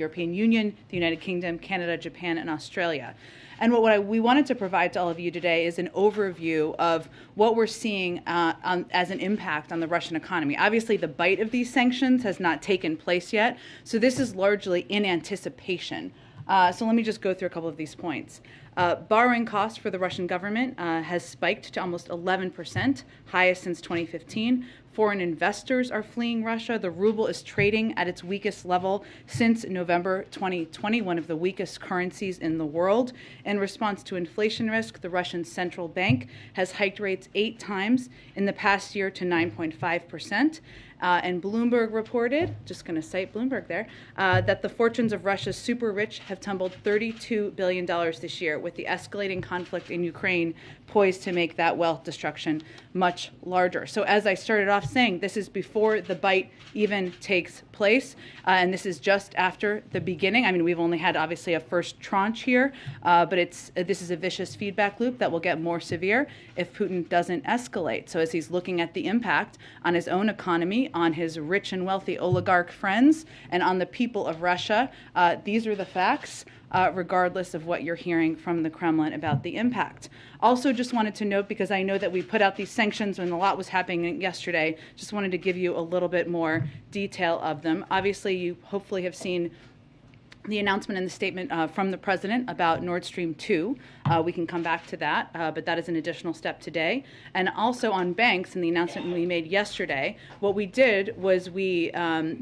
European Union, the United Kingdom, Canada, Japan, and Australia. And what we wanted to provide to all of you today is an overview of what we're seeing as an impact on the Russian economy. Obviously, the bite of these sanctions has not taken place yet, so this is largely in anticipation. So let me just go through a couple of these points. Borrowing costs for the Russian government has spiked to almost 11%, highest since 2015. Foreign investors are fleeing Russia. The ruble is trading at its weakest level since November 2020, one of the weakest currencies in the world. In response to inflation risk, the Russian central bank has hiked rates 8 times in the past year to 9.5%. And Bloomberg reported, just going to cite Bloomberg there, that the fortunes of Russia's super rich have tumbled $32 billion this year, with the escalating conflict in Ukraine poised to make that wealth destruction much larger. So as I started off saying, this is before the bite even takes place, and this is just after the beginning. I mean, we've only had obviously a first tranche here, but this is a vicious feedback loop that will get more severe if Putin doesn't escalate. So as he's looking at the impact on his own economy, on his rich and wealthy oligarch friends, and on the people of Russia, these are the facts, regardless of what you're hearing from the Kremlin about the impact. Also, just wanted to note, because I know that we put out these sanctions when a lot was happening yesterday, just wanted to give you a little bit more detail of them. Obviously, you hopefully have seen the announcement and the statement from the president about Nord Stream 2. We can come back to that, but that is an additional step today. And also on banks, and the announcement we made yesterday, what we did was we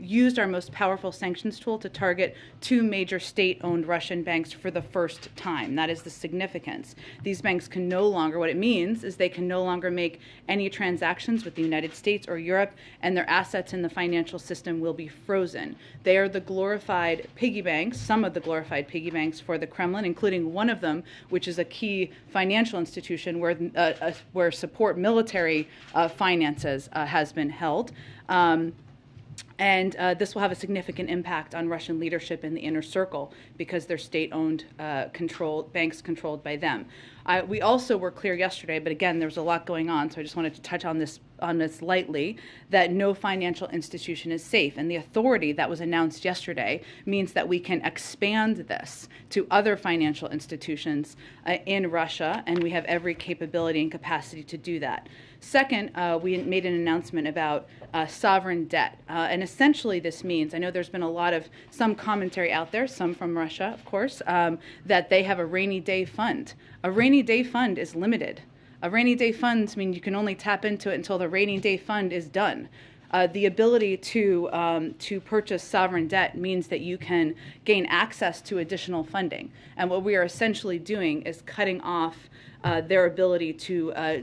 used our most powerful sanctions tool to target 2 major state-owned Russian banks for the first time. That is the significance. These banks can no longer, what it means is they can no longer make any transactions with the United States or Europe, and their assets in the financial system will be frozen. They are the glorified piggy banks, some of the glorified piggy banks for the Kremlin, including one of them, which is a key financial institution where support military finances has been held. And this will have a significant impact on Russian leadership in the inner circle because they're state-owned banks controlled by them. We also were clear yesterday, but again, there was a lot going on, so I just wanted to touch on this lightly, that no financial institution is safe. And the authority that was announced yesterday means that we can expand this to other financial institutions in Russia, and we have every capability and capacity to do that. Second, we made an announcement about sovereign debt. And essentially this means, I know there's been some commentary out there, some from Russia, of course, that they have a rainy day fund. A rainy day fund is limited. A rainy day fund means you can only tap into it until the rainy day fund is done. The ability to purchase sovereign debt means that you can gain access to additional funding. And what we are essentially doing is cutting off their ability to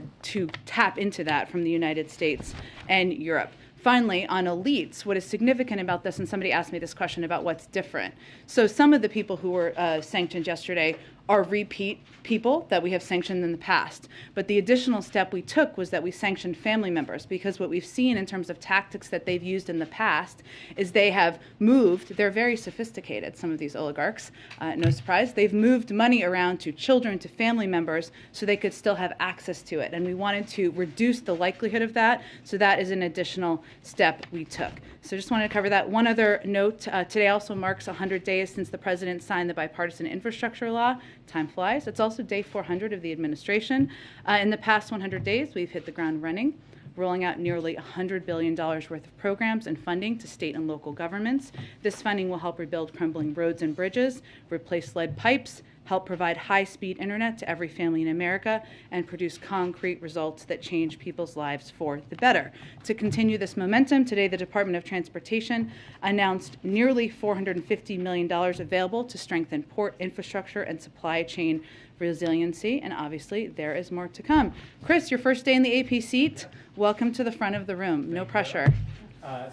tap into that from the United States and Europe. Finally, on elites, what is significant about this, and somebody asked me this question about what's different. So some of the people who were sanctioned yesterday are repeat people that we have sanctioned in the past. But the additional step we took was that we sanctioned family members, because what we've seen in terms of tactics that they've used in the past is they have moved, they're very sophisticated, some of these oligarchs, no surprise, they've moved money around to children, to family members, so they could still have access to it. And we wanted to reduce the likelihood of that, so that is an additional step we took. So just wanted to cover that. One other note, today also marks 100 days since the president signed the bipartisan infrastructure law. Time flies. It's also day 400 of the administration. In the past 100 days, we've hit the ground running, rolling out nearly $100 billion worth of programs and funding to state and local governments. This funding will help rebuild crumbling roads and bridges, replace lead pipes, help provide high-speed internet to every family in America, and produce concrete results that change people's lives for the better. To continue this momentum, today the Department of Transportation announced nearly $450 million available to strengthen port infrastructure and supply chain resiliency, and obviously there is more to come. Chris, your first day in the AP seat. Welcome to the front of the room. No pressure.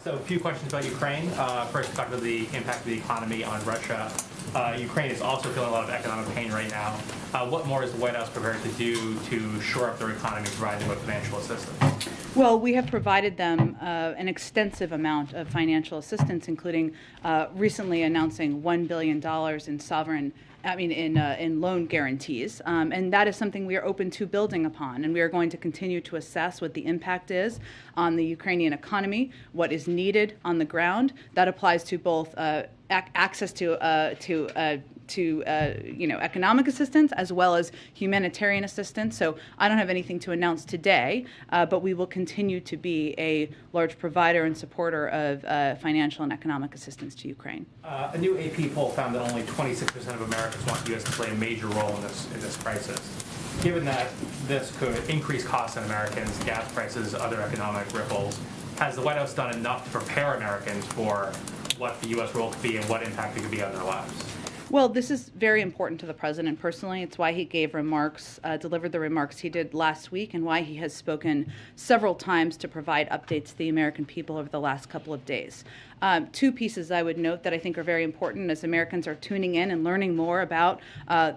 So a few questions about Ukraine. First, talk about the impact of the economy on Russia. Ukraine is also feeling a lot of economic pain right now. What more is the White House prepared to do to shore up their economy, provide them with financial assistance? Well, we have provided them an extensive amount of financial assistance, including recently announcing $1 billion in loan guarantees, and that is something we are open to building upon, and we are going to continue to assess what the impact is on the Ukrainian economy, what is needed on the ground. That applies to both access to economic assistance as well as humanitarian assistance. So I don't have anything to announce today, but we will continue to be a large provider and supporter of financial and economic assistance to Ukraine. A new AP poll found that only 26% of Americans want the U.S. to play a major role in this crisis. Given that this could increase costs on Americans, gas prices, other economic ripples, has the White House done enough to prepare Americans for what the U.S. role could be and what impact it could be on their lives? Well, this is very important to the president personally. It's why he gave remarks, delivered the remarks he did last week, and why he has spoken several times to provide updates to the American people over the last couple of days. Two pieces I would note that I think are very important as Americans are tuning in and learning more about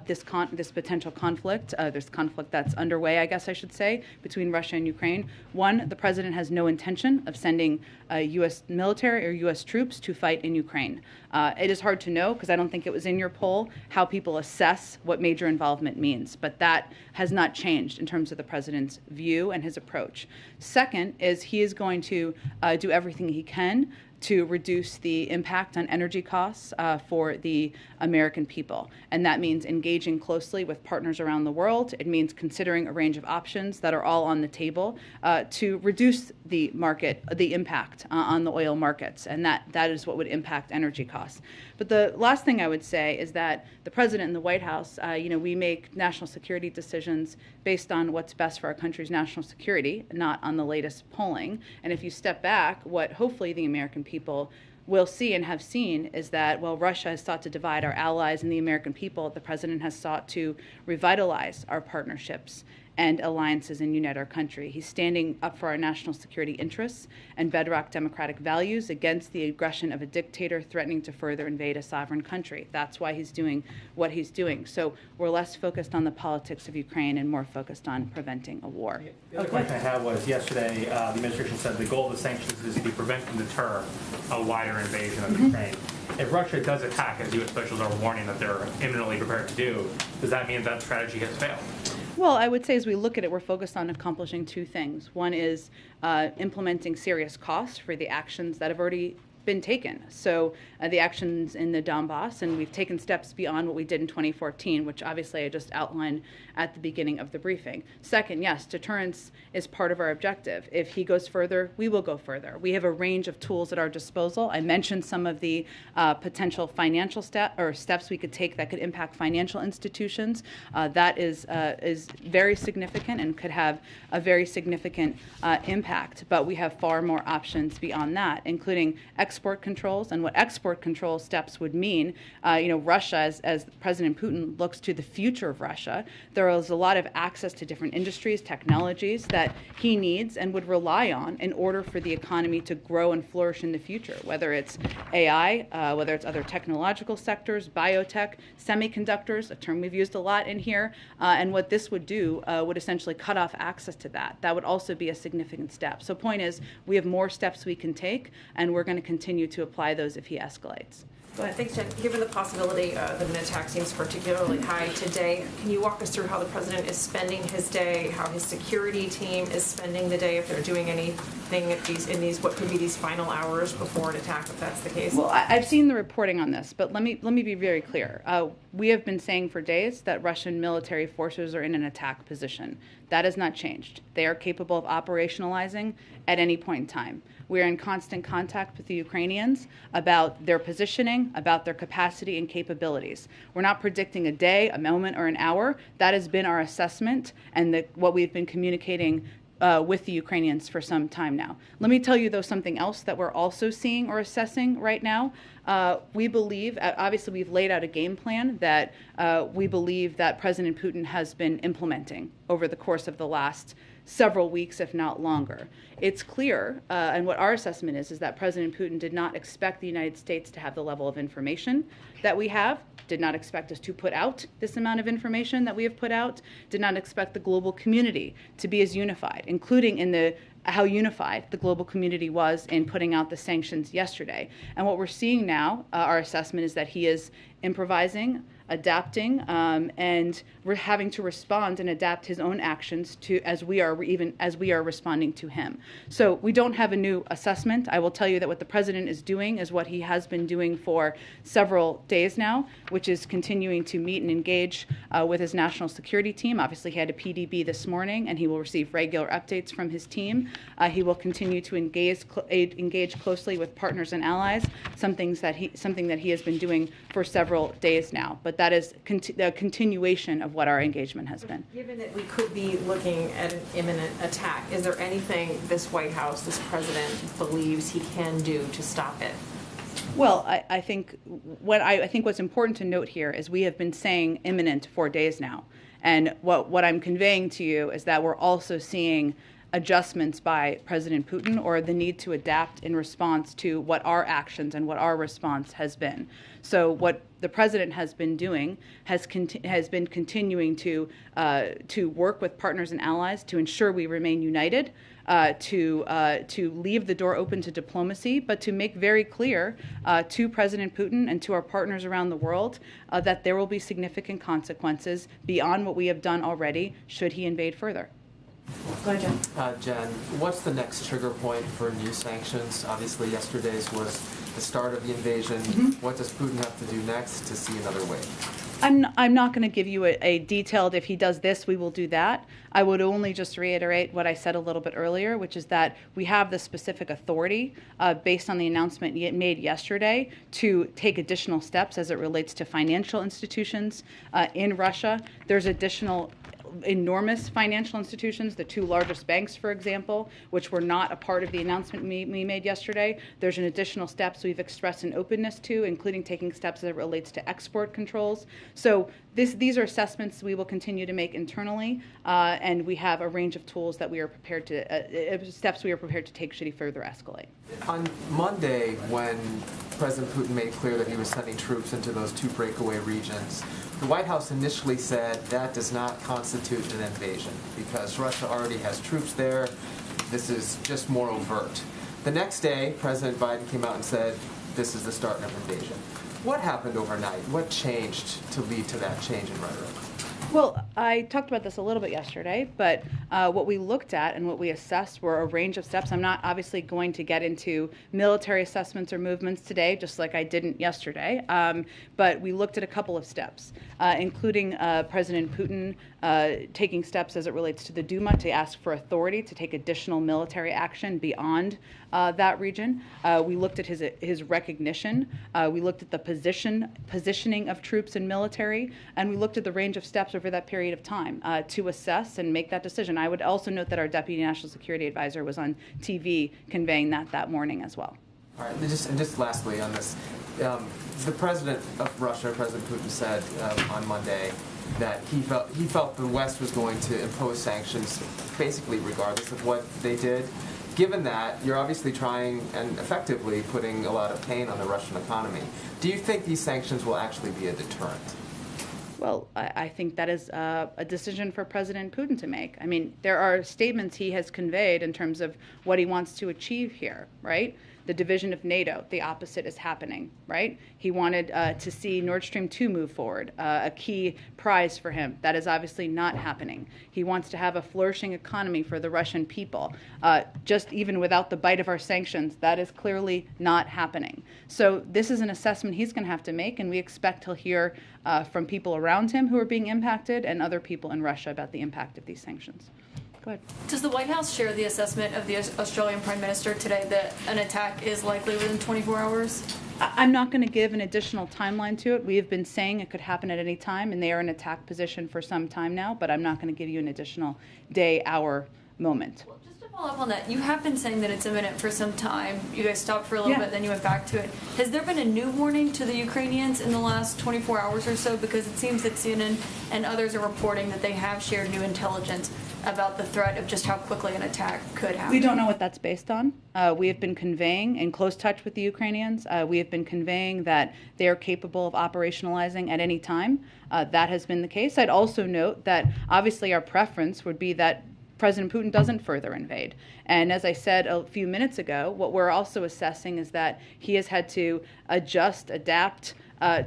this potential conflict, this conflict that's underway, I guess I should say, between Russia and Ukraine. One, the president has no intention of sending U.S. military or U.S. troops to fight in Ukraine. It is hard to know, because I don't think it was in your poll, how people assess what major involvement means, but that has not changed in terms of the president's view and his approach. Second is he is going to do everything he can to reduce the impact on energy costs for the American people. And that means engaging closely with partners around the world. It means considering a range of options that are all on the table to reduce the impact on the oil markets. And that is what would impact energy costs. But the last thing I would say is that the president and the White House, we make national security decisions based on what's best for our country's national security, not on the latest polling. And if you step back, what hopefully the American people will see and have seen is that while Russia has sought to divide our allies and the American people, the president has sought to revitalize our partnerships and alliances and unite our country. He's standing up for our national security interests and bedrock democratic values against the aggression of a dictator threatening to further invade a sovereign country. That's why he's doing what he's doing. So we're less focused on the politics of Ukraine and more focused on preventing a war. The other question I had was yesterday, the administration said the goal of the sanctions is to prevent and deter a wider invasion of Ukraine. If Russia does attack, as U.S. officials are warning that they're imminently prepared to do, does that mean that strategy has failed? Well, I would say as we look at it, we're focused on accomplishing two things. One is implementing serious costs for the actions that have already been taken. So the actions in the Donbass, and we've taken steps beyond what we did in 2014, which obviously I just outlined at the beginning of the briefing. Second, yes, deterrence is part of our objective. If he goes further, we will go further. We have a range of tools at our disposal. I mentioned some of the potential financial steps we could take that could impact financial institutions. That is very significant and could have a very significant impact. But we have far more options beyond that, including export controls. And what export control steps would mean, Russia, as President Putin looks to the future of Russia, there is a lot of access to different industries, technologies that he needs and would rely on in order for the economy to grow and flourish in the future, whether it's AI, whether it's other technological sectors, biotech, semiconductors, a term we've used a lot in here. And what this would do would essentially cut off access to that. That would also be a significant step. So point is, we have more steps we can take, and we're going to continue to apply those if he escalates. Thanks, Jen. Given the possibility that an attack seems particularly high today, can you walk us through how the president is spending his day, how his security team is spending the day, if they're doing anything in these what could be these final hours before an attack, if that's the case? Well, I've seen the reporting on this, but let me be very clear. We have been saying for days that Russian military forces are in an attack position. That has not changed. They are capable of operationalizing at any point in time. We are in constant contact with the Ukrainians about their positioning, about their capacity and capabilities. We're not predicting a day, a moment, or an hour. That has been our assessment and what we've been communicating with the Ukrainians for some time now. Let me tell you, though, something else that we're also seeing or assessing right now. We believe, obviously we've laid out a game plan that we believe that President Putin has been implementing over the course of the last several weeks, if not longer. It's clear, and what our assessment is that President Putin did not expect the United States to have the level of information that we have, did not expect us to put out this amount of information that we have put out, did not expect the global community to be as unified, including in the how unified the global community was in putting out the sanctions yesterday. And what we're seeing now, our assessment is that he is improvising, adapting, and we're having to respond and adapt his own actions to as we are responding to him. So we don't have a new assessment. I will tell you that what the president is doing is what he has been doing for several days now, which is continuing to meet and engage with his national security team. Obviously, he had a PDB this morning, and he will receive regular updates from his team. He will continue to engage closely with partners and allies, something that he has been doing for several days now. But that is a continuation of what our engagement has been. Given that we could be looking at an imminent attack, is there anything this White House, this president, believes he can do to stop it? Well, I think what's important to note here is we have been saying imminent for days now. And what I'm conveying to you is that we're also seeing adjustments by President Putin, or the need to adapt in response to what our actions and what our response has been. So what the president has been doing has been continuing to work with partners and allies to ensure we remain united, to leave the door open to diplomacy, but to make very clear to President Putin and to our partners around the world that there will be significant consequences beyond what we have done already should he invade further. Go ahead, Jen. Jen, what's the next trigger point for new sanctions? Obviously, yesterday's was the start of the invasion. Mm-hmm. What does Putin have to do next to see another wave? I'm not going to give you a detailed, if he does this, we will do that. I would only just reiterate what I said a little bit earlier, which is that we have the specific authority based on the announcement made yesterday to take additional steps as it relates to financial institutions in Russia. There's additional enormous financial institutions, the two largest banks, for example, which were not a part of the announcement we made yesterday. There's an additional steps we've expressed an openness to, including taking steps as it relates to export controls. So these are assessments we will continue to make internally, and we have a range of tools that we are prepared to, steps we are prepared to take should he further escalate. On Monday, when President Putin made clear that he was sending troops into those two breakaway regions, the White House initially said that does not constitute an invasion because Russia already has troops there. This is just more overt. The next day, President Biden came out and said this is the start of an invasion. What happened overnight? What changed to lead to that change in rhetoric? Well, I talked about this a little bit yesterday, but what we looked at and what we assessed were a range of steps. I'm not obviously going to get into military assessments or movements today, just like I didn't yesterday, but we looked at a couple of steps, including President Putin taking steps as it relates to the Duma to ask for authority to take additional military action beyond that region. We looked at his recognition. We looked at the positioning of troops and military, and we looked at the range of steps over that period of time to assess and make that decision. I would also note that our Deputy National Security Advisor was on TV conveying that morning as well. All right, and just lastly on this, the president of Russia, President Putin, said on Monday that he felt the West was going to impose sanctions basically regardless of what they did. Given that, you're obviously trying and effectively putting a lot of pain on the Russian economy. Do you think these sanctions will actually be a deterrent? Well, I think that is a decision for President Putin to make. I mean, there are statements he has conveyed in terms of what he wants to achieve here, right? The division of NATO, the opposite is happening, right? He wanted to see Nord Stream 2 move forward, a key prize for him. That is obviously not happening. He wants to have a flourishing economy for the Russian people. Just even without the bite of our sanctions, that is clearly not happening. So this is an assessment he's going to have to make, and we expect he'll hear from people around him who are being impacted and other people in Russia about the impact of these sanctions. Go ahead. Does the White House share the assessment of the Australian Prime Minister today that an attack is likely within 24 hours? I'm not going to give an additional timeline to it. We have been saying it could happen at any time, and they are in attack position for some time now, but I'm not going to give you an additional day, hour, moment. Well, just to follow up on that, you have been saying that it's imminent for some time. You guys stopped for a little bit, then you went back to it. Has there been a new warning to the Ukrainians in the last 24 hours or so? Because it seems that CNN and others are reporting that they have shared new intelligence about the threat of just how quickly an attack could happen. We don't know what that's based on. We have been conveying, in close touch with the Ukrainians, we have been conveying that they are capable of operationalizing at any time. That has been the case. I'd also note that obviously our preference would be that President Putin doesn't further invade. And as I said a few minutes ago, what we're also assessing is that he has had to adjust, adapt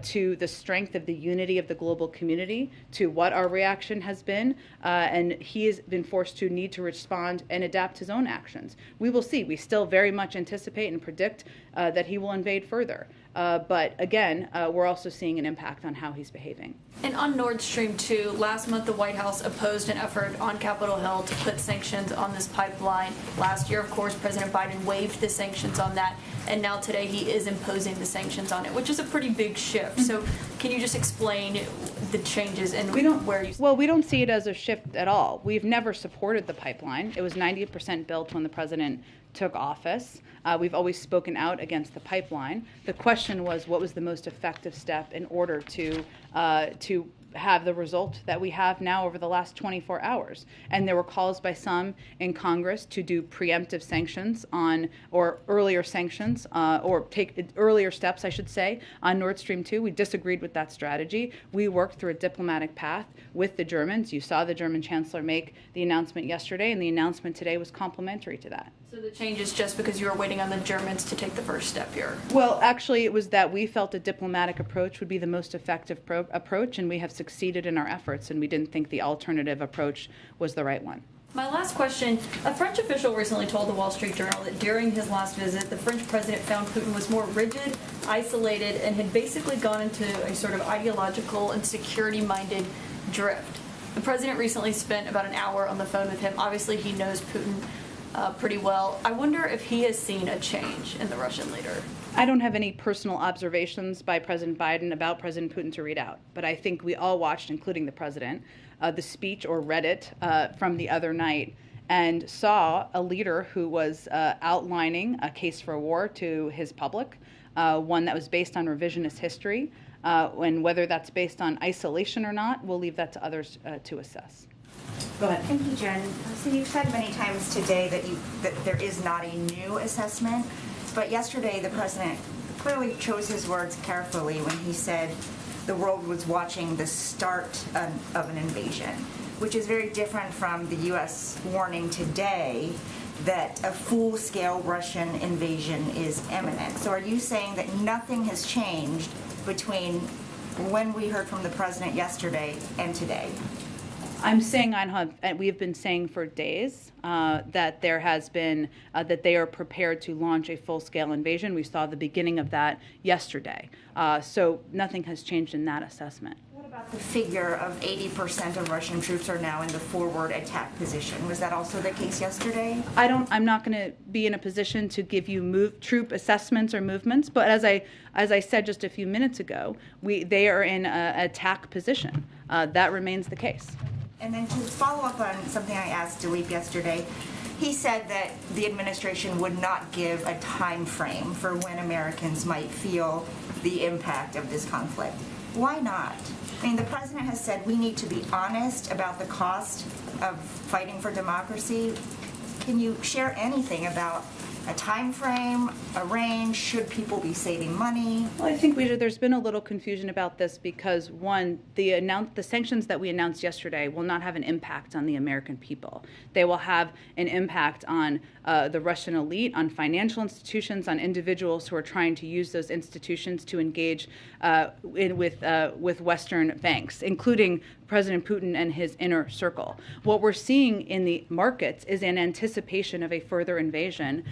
to the strength of the unity of the global community, to what our reaction has been, and he has been forced to need to respond and adapt his own actions. We will see. We still very much anticipate and predict that he will invade further. But again, we're also seeing an impact on how he's behaving. And on Nord Stream 2, last month the White House opposed an effort on Capitol Hill to put sanctions on this pipeline. Last year, of course, President Biden waived the sanctions on that, and now today he is imposing the sanctions on it, which is a pretty big shift. So can you just explain the changes and where you... Well, we don't see it as a shift at all. We've never supported the pipeline. It was 90% built when the president took office. We've always spoken out against the pipeline. The question was, what was the most effective step in order to have the result that we have now over the last 24 hours? And there were calls by some in Congress to do preemptive sanctions on, or earlier sanctions, or take earlier steps, I should say, on Nord Stream 2. We disagreed with that strategy. We worked through a diplomatic path with the Germans. You saw the German chancellor make the announcement yesterday, and the announcement today was complementary to that. So the change is just because you were waiting on the Germans to take the first step here? Well, actually, it was that we felt a diplomatic approach would be the most effective approach, and we have succeeded in our efforts, and we didn't think the alternative approach was the right one. My last question, a French official recently told the Wall Street Journal that during his last visit, the French president found Putin was more rigid, isolated, and had basically gone into a sort of ideological and security-minded drift. The president recently spent about an hour on the phone with him. Obviously, he knows Putin pretty well. I wonder if he has seen a change in the Russian leader. I don't have any personal observations by President Biden about President Putin to read out, but I think we all watched, including the president, the speech or read it from the other night and saw a leader who was outlining a case for war to his public, one that was based on revisionist history, and whether that's based on isolation or not, we'll leave that to others to assess. Go ahead. Thank you, Jen. So you've said many times today that there is not a new assessment, but yesterday the president clearly chose his words carefully when he said the world was watching the start of an invasion, which is very different from the U.S. warning today that a full-scale Russian invasion is imminent. So are you saying that nothing has changed between when we heard from the president yesterday and today? I'm saying we have been saying for days that there has been that they are prepared to launch a full-scale invasion. We saw the beginning of that yesterday. So nothing has changed in that assessment. What about the figure of 80% of Russian troops are now in the forward attack position? Was that also the case yesterday? I'm not going to be in a position to give you troop assessments or movements. But as I said just a few minutes ago, they are in an attack position. That remains the case. And then to follow up on something I asked Dilip yesterday, he said that the administration would not give a time frame for when Americans might feel the impact of this conflict. Why not? I mean, the president has said we need to be honest about the cost of fighting for democracy. Can you share anything about a time frame, a range? Should people be saving money? Well, I think there's been a little confusion about this because, one, the sanctions that we announced yesterday will not have an impact on the American people. They will have an impact on the Russian elite, on financial institutions, on individuals who are trying to use those institutions to engage with Western banks, including President Putin and his inner circle. What we're seeing in the markets is an anticipation of a further invasion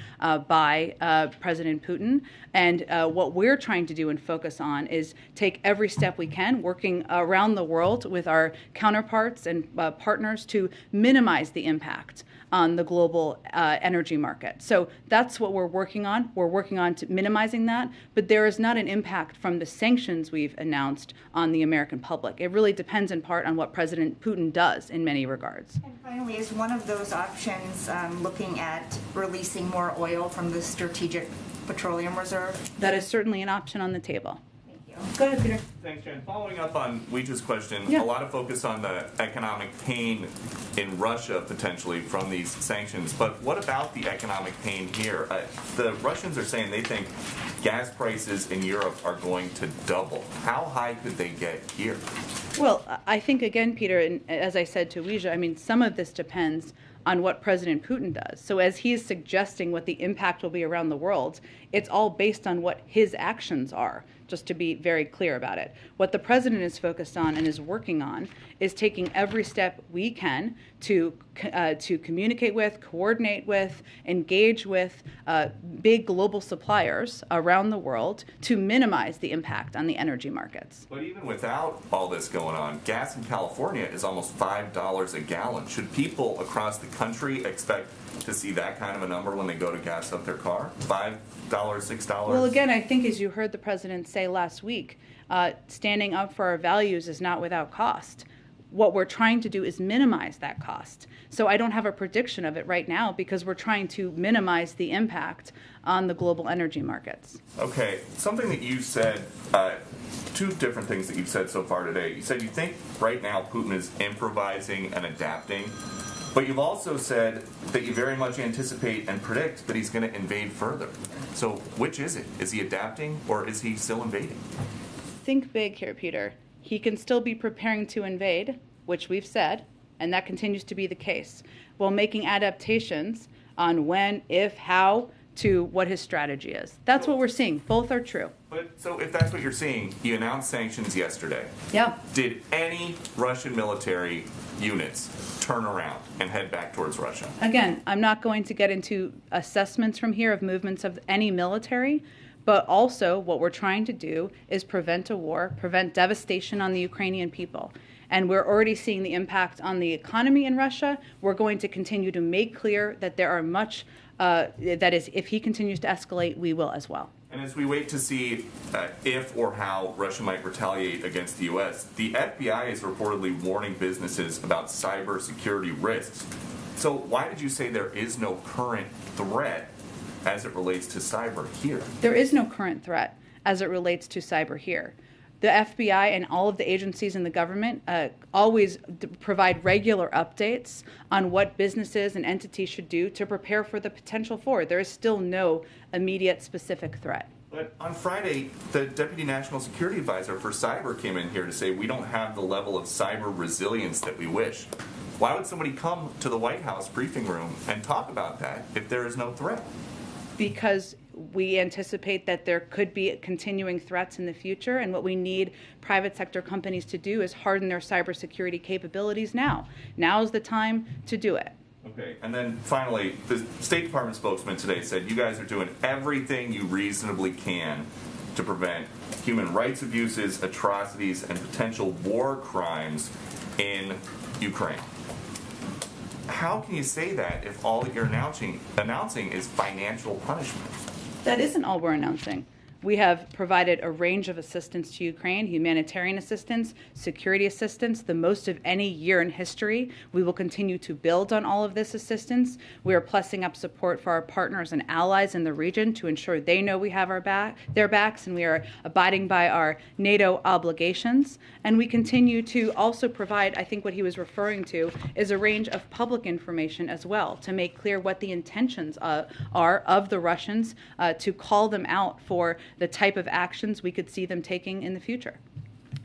by President Putin. And what we're trying to do and focus on is take every step we can, working around the world with our counterparts and partners to minimize the impact on the global energy market. So that's what we're working on. We're working on minimizing that, but there is not an impact from the sanctions we've announced on the American public. It really depends in part on what President Putin does in many regards. And finally, is one of those options looking at releasing more oil from the Strategic Petroleum Reserve? That is certainly an option on the table. Go ahead, Peter. Thanks, Jen. Following up on Weech's question, Yeah. A lot of focus on the economic pain in Russia potentially from these sanctions, but what about the economic pain here? The Russians are saying they think gas prices in Europe are going to double. How high could they get here? Well, I think, again, Peter, and as I said to Weija, I mean, some of this depends on what President Putin does. So as he is suggesting what the impact will be around the world, it's all based on what his actions are, just to be very clear about it. What the president is focused on and is working on is taking every step we can to communicate with, coordinate with, engage with big global suppliers around the world to minimize the impact on the energy markets. But even without all this going on, gas in California is almost $5 a gallon. Should people across the country expect to see that kind of a number when they go to gas up their car? $5, $6? Well, again, I think as you heard the president say last week, standing up for our values is not without cost. What we're trying to do is minimize that cost. So I don't have a prediction of it right now because we're trying to minimize the impact on the global energy markets. Okay, something that you said, two different things that you've said so far today. You said you think right now Putin is improvising and adapting, but you've also said that you very much anticipate and predict that he's going to invade further. So which is it? Is he adapting or is he still invading? Think big here, Peter. He can still be preparing to invade, which we've said, and that continues to be the case, while making adaptations on when, if, how, to what his strategy is. That's what we're seeing. Both are true. But so if that's what you're seeing, you announced sanctions yesterday. Yep. Did any Russian military units turn around and head back towards Russia? Again, I'm not going to get into assessments from here of movements of any military, but also what we're trying to do is prevent a war, prevent devastation on the Ukrainian people. And we're already seeing the impact on the economy in Russia. We're going to continue to make clear that there are much, that is, if he continues to escalate, we will as well. And as we wait to see if or how Russia might retaliate against the U.S., the FBI is reportedly warning businesses about cybersecurity risks. So why did you say there is no current threat as it relates to cyber here? There is no current threat as it relates to cyber here. The FBI and all of the agencies in the government always provide regular updates on what businesses and entities should do to prepare for the potential for. There is still no immediate specific threat. But on Friday, the Deputy National Security Advisor for Cyber came in here to say we don't have the level of cyber resilience that we wish. Why would somebody come to the White House briefing room and talk about that if there is no threat? Because we anticipate that there could be continuing threats in the future, and what we need private sector companies to do is harden their cybersecurity capabilities now. Now is the time to do it. Okay, and then finally, the State Department spokesman today said you guys are doing everything you reasonably can to prevent human rights abuses, atrocities, and potential war crimes in Ukraine. How can you say that if all that you're announcing is financial punishment? That isn't all we're announcing. We have provided a range of assistance to Ukraine, humanitarian assistance, security assistance, the most of any year in history. We will continue to build on all of this assistance. We are plussing up support for our partners and allies in the region to ensure they know we have their backs, and we are abiding by our NATO obligations. And we continue to also provide, I think what he was referring to, is a range of public information as well to make clear what the intentions are of the Russians, to call them out for the type of actions we could see them taking in the future.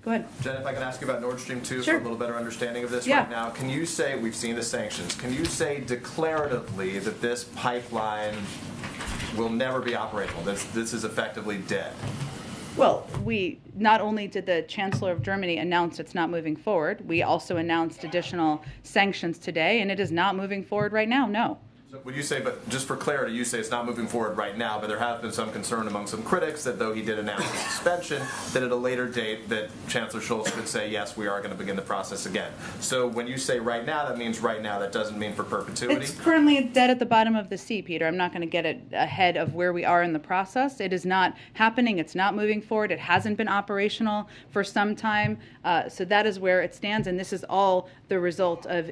Go ahead. Jen, if I can ask you about Nord Stream 2 Sure. for a little better understanding of this Yeah. right now. Can you say, we've seen the sanctions, can you say declaratively that this pipeline will never be operational? This is effectively dead? Well, we not only did the Chancellor of Germany announce it's not moving forward, we also announced additional sanctions today, and it is not moving forward right now, no. So would you say, but just for clarity, you say it's not moving forward right now, but there has been some concern among some critics that though he did announce a suspension, that at a later date that Chancellor Scholz could say, yes, we are going to begin the process again. So when you say right now, that means right now. That doesn't mean for perpetuity? It's currently dead at the bottom of the sea, Peter. I'm not going to get it ahead of where we are in the process. It is not happening. It's not moving forward. It hasn't been operational for some time. So that is where it stands, and this is all the result of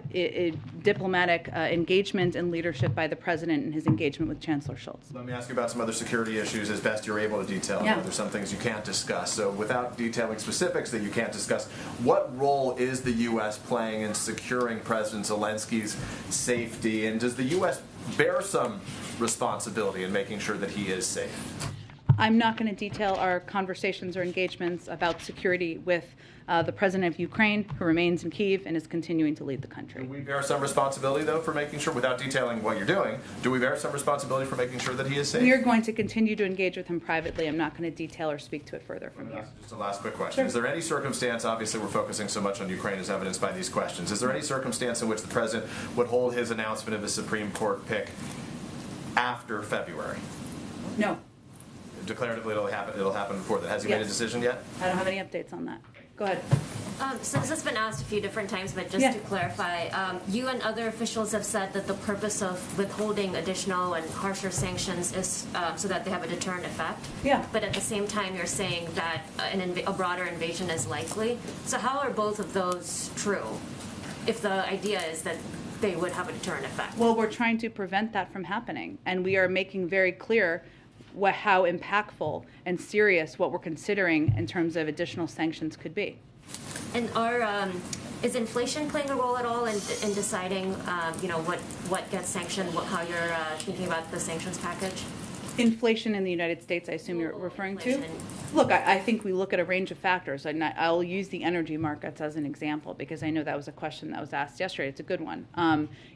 diplomatic engagement and leadership by the President and his engagement with Chancellor Scholz. Let me ask you about some other security issues as best you're able to detail. Yeah. There's some things you can't discuss. So without detailing specifics that you can't discuss, what role is the U.S. playing in securing President Zelensky's safety? And does the U.S. bear some responsibility in making sure that he is safe? I'm not going to detail our conversations or engagements about security with the president of Ukraine, who remains in Kyiv and is continuing to lead the country. Do we bear some responsibility, though, for making sure, without detailing what you're doing, do we bear some responsibility for making sure that he is safe? We are going to continue to engage with him privately. I'm not going to detail or speak to it further from here. Just a last quick question. Sure. Is there any circumstance, obviously we're focusing so much on Ukraine as evidenced by these questions, is there any circumstance in which the president would hold his announcement of his Supreme Court pick after February? No. Declaratively, it'll happen before that. Has he made a decision yet? I don't have any updates on that. Go ahead. So this has been asked a few different times, but just to clarify, you and other officials have said that the purpose of withholding additional and harsher sanctions is so that they have a deterrent effect. Yeah. But at the same time, you're saying that a broader invasion is likely. So how are both of those true, if the idea is that they would have a deterrent effect? Well, we're trying to prevent that from happening, and we are making very clear how impactful and serious what we're considering in terms of additional sanctions could be. And is inflation playing a role at all in deciding, what gets sanctioned, how you're thinking about the sanctions package? Inflation in the United States, I assume you're referring to? Inflation. Look, I think we look at a range of factors, and I'll use the energy markets as an example because I know that was a question that was asked yesterday. It's a good one.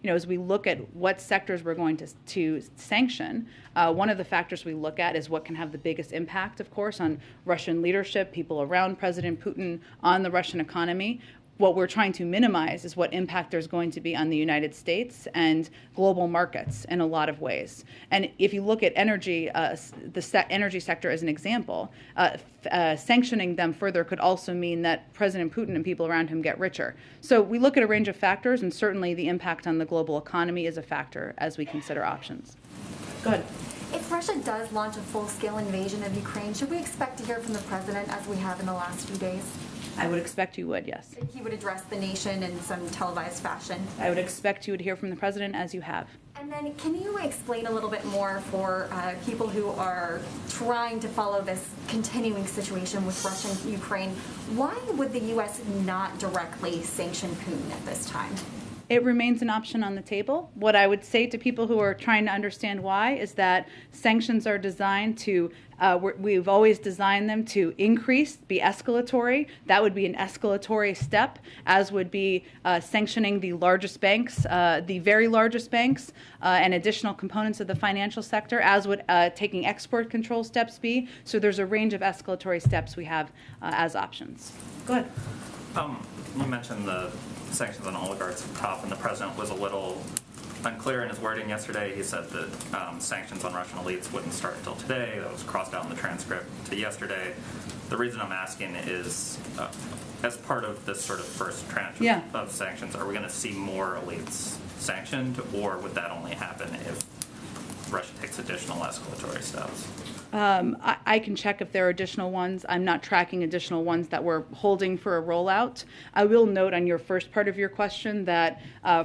As we look at what sectors we're going to sanction, one of the factors we look at is what can have the biggest impact, of course, on Russian leadership, people around President Putin, on the Russian economy. What we're trying to minimize is what impact there's going to be on the United States and global markets in a lot of ways. And if you look at energy, the energy sector as an example, sanctioning them further could also mean that President Putin and people around him get richer. So we look at a range of factors, and certainly the impact on the global economy is a factor as we consider options. Go ahead. If Russia does launch a full-scale invasion of Ukraine, should we expect to hear from the president as we have in the last few days? I would expect you would, yes. He would address the nation in some televised fashion. I would expect you would hear from the president as you have. And then can you explain a little bit more for people who are trying to follow this continuing situation with Russia and Ukraine, why would the U.S. not directly sanction Putin at this time? It remains an option on the table. What I would say to people who are trying to understand why is that sanctions are designed to, we've always designed them to increase, be escalatory. That would be an escalatory step, as would be sanctioning the largest banks, the very largest banks, and additional components of the financial sector, as would taking export control steps be. So there's a range of escalatory steps we have as options. Go ahead. You mentioned the sanctions on oligarchs at the top, and the president was a little unclear in his wording yesterday. He said that sanctions on Russian elites wouldn't start until today. That was crossed out in the transcript to yesterday. The reason I'm asking is, as part of this sort of first tranche of sanctions, are we going to see more elites sanctioned, or would that only happen if Russia takes additional escalatory steps? I can check if there are additional ones. I'm not tracking additional ones that we're holding for a rollout. I will note on your first part of your question that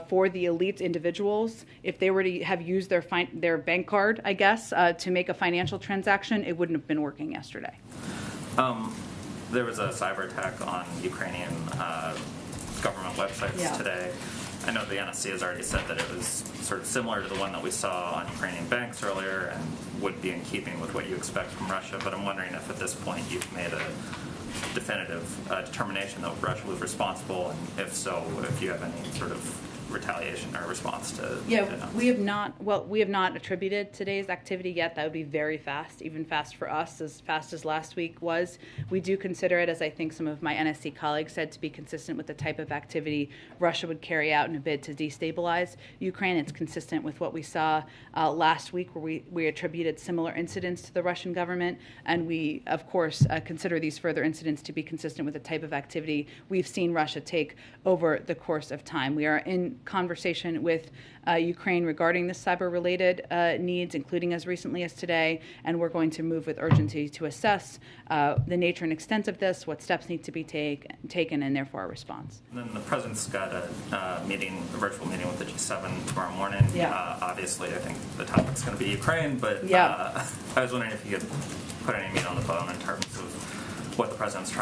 for the elite individuals, if they were to have used their bank card, I guess, to make a financial transaction, it wouldn't have been working yesterday. There was a cyber attack on Ukrainian government websites today. I know the NSC has already said that it was sort of similar to the one that we saw on Ukrainian banks earlier and would be in keeping with what you expect from Russia, but I'm wondering if at this point you've made a definitive determination that Russia was responsible, and if so, if you have any sort of retaliation or response to we have not attributed today's activity yet. That would be very fast, even fast for us, as fast as last week was. We do consider it, as I think some of my NSC colleagues said, to be consistent with the type of activity Russia would carry out in a bid to destabilize Ukraine. It's consistent with what we saw last week, where we attributed similar incidents to the Russian government, and we, of course, consider these further incidents to be consistent with the type of activity we've seen Russia take over the course of time. We are in conversation with Ukraine regarding the cyber-related needs, including as recently as today, and we're going to move with urgency to assess the nature and extent of this, what steps need to be taken, and therefore our response. And then the president's got a virtual meeting with the G7 tomorrow morning. Obviously, I think the topic's going to be Ukraine, but I was wondering if you could put any meat on the bone in terms of what the president's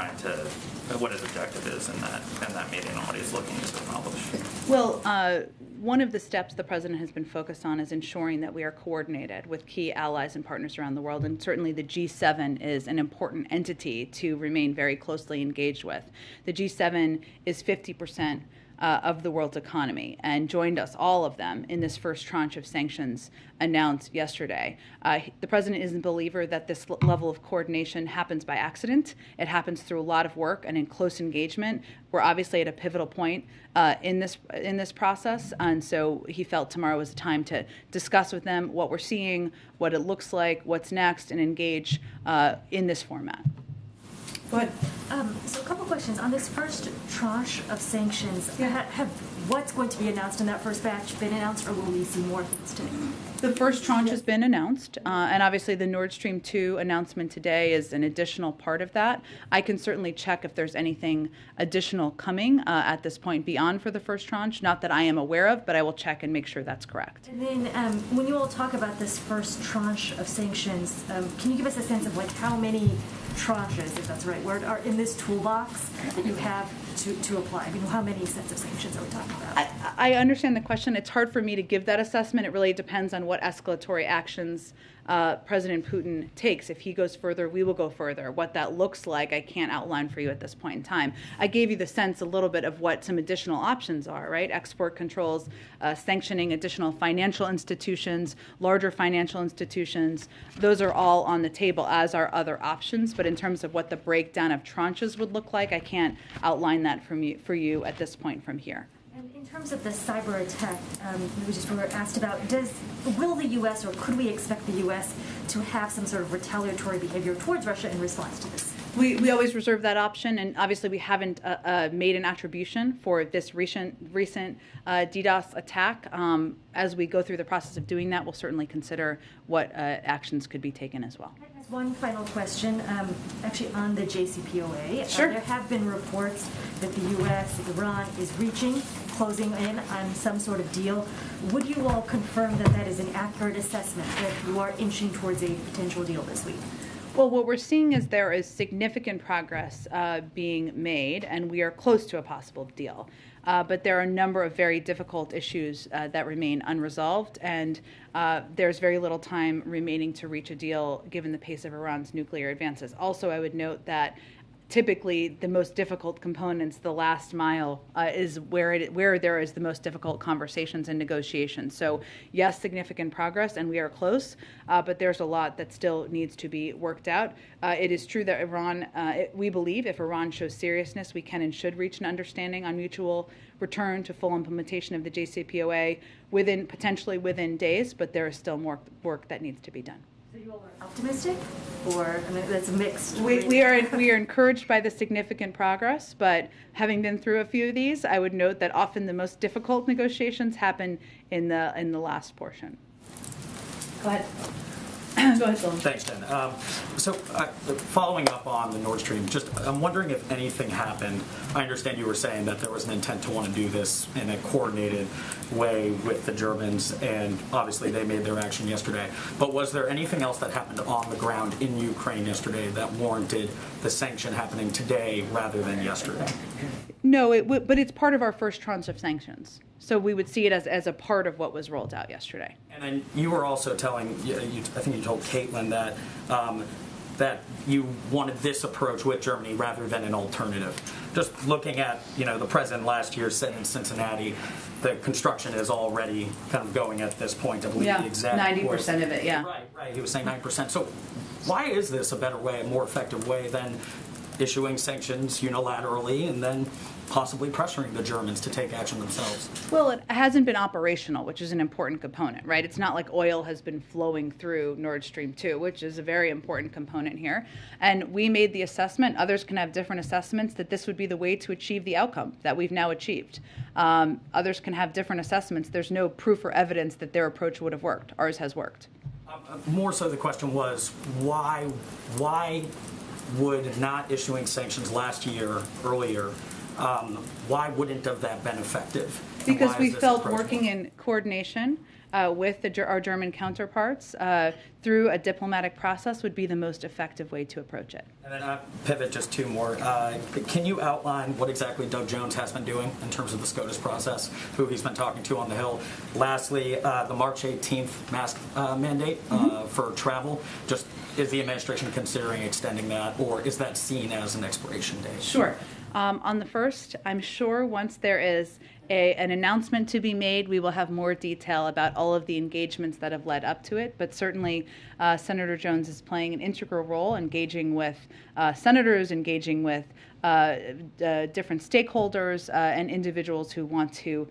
what his objective is in that meeting and what he's looking to accomplish. Well, one of the steps the president has been focused on is ensuring that we are coordinated with key allies and partners around the world, and certainly the G7 is an important entity to remain very closely engaged with. The G7 is 50% of the world's economy and joined us, all of them, in this first tranche of sanctions announced yesterday. The president is a believer that this level of coordination happens by accident. It happens through a lot of work and in close engagement. We're obviously at a pivotal point in this process, and so he felt tomorrow was the time to discuss with them what we're seeing, what it looks like, what's next, and engage in this format. Go ahead. So a couple questions. On this first tranche of sanctions, have what's going to be announced in that first batch been announced, or will we see more things today? The first tranche has been announced, and obviously the Nord Stream 2 announcement today is an additional part of that. I can certainly check if there's anything additional coming at this point beyond for the first tranche, not that I am aware of, but I will check and make sure that's correct. And then when you all talk about this first tranche of sanctions, can you give us a sense of like how many tranches, if that's the right word, are in this toolbox that you have to apply? I mean, how many sets of sanctions are we talking about? I understand the question. It's hard for me to give that assessment. It really depends on what escalatory actions President Putin takes. If he goes further, we will go further. What that looks like, I can't outline for you at this point in time. I gave you the sense a little bit of what some additional options are, right? Export controls, sanctioning additional financial institutions, larger financial institutions. Those are all on the table, as are other options. But in terms of what the breakdown of tranches would look like, I can't outline that for you at this point from here. And in terms of the cyber attack, we were asked about, will the U.S. or could we expect the U.S. to have some sort of retaliatory behavior towards Russia in response to this? We always reserve that option, and obviously we haven't made an attribution for this recent DDoS attack. As we go through the process of doing that, we'll certainly consider what actions could be taken as well. One final question, actually on the JCPOA. Sure. There have been reports that the U.S., Iran is closing in on some sort of deal. Would you all confirm that that is an accurate assessment, that you are inching towards a potential deal this week? Well, what we're seeing is there is significant progress being made, and we are close to a possible deal. But there are a number of very difficult issues that remain unresolved, and there's very little time remaining to reach a deal given the pace of Iran's nuclear advances. Also, I would note that typically the most difficult components, the last mile, is where there is the most difficult conversations and negotiations. So yes, significant progress, and we are close, but there's a lot that still needs to be worked out. It is true that Iran, we believe if Iran shows seriousness, we can and should reach an understanding on mutual return to full implementation of the JCPOA potentially within days, but there is still more work that needs to be done. So you all are optimistic, or I mean, that's mixed. We are encouraged by the significant progress, but having been through a few of these, I would note that often the most difficult negotiations happen in the last portion. Go ahead. Go ahead, Dylan. Thanks, Jen. So following up on the Nord Stream, I'm wondering if anything happened. I understand you were saying that there was an intent to want to do this in a coordinated way with the Germans, and obviously they made their action yesterday. But was there anything else that happened on the ground in Ukraine yesterday that warranted the sanction happening today rather than yesterday? No, but it's part of our first tranche of sanctions. So we would see it as a part of what was rolled out yesterday. And then you were also telling, I think you told Caitlin that that you wanted this approach with Germany rather than an alternative. Just looking at, the president last year said in Cincinnati, the construction is already kind of going at this point. I believe the exact 90% of it, yeah. Right. He was saying 9%. So why is this a better way, a more effective way than issuing sanctions unilaterally and then possibly pressuring the Germans to take action themselves? Well, it hasn't been operational, which is an important component, right? It's not like oil has been flowing through Nord Stream 2, which is a very important component here. And we made the assessment, others can have different assessments, that this would be the way to achieve the outcome that we've now achieved. Others can have different assessments. There's no proof or evidence that their approach would have worked. Ours has worked. More so the question was, why would not issuing sanctions earlier, why wouldn't have that been effective? Because we felt working in coordination with our German counterparts through a diplomatic process would be the most effective way to approach it. And then I pivot just two more. Can you outline what exactly Doug Jones has been doing in terms of the SCOTUS process, who he's been talking to on the Hill? Lastly, the March 18th mask mandate for travel. Just is the administration considering extending that, or is that seen as an expiration date? Sure. On the first, I'm sure once there is an announcement to be made, we will have more detail about all of the engagements that have led up to it. But certainly, Senator Jones is playing an integral role, engaging with senators, engaging with different stakeholders and individuals who want to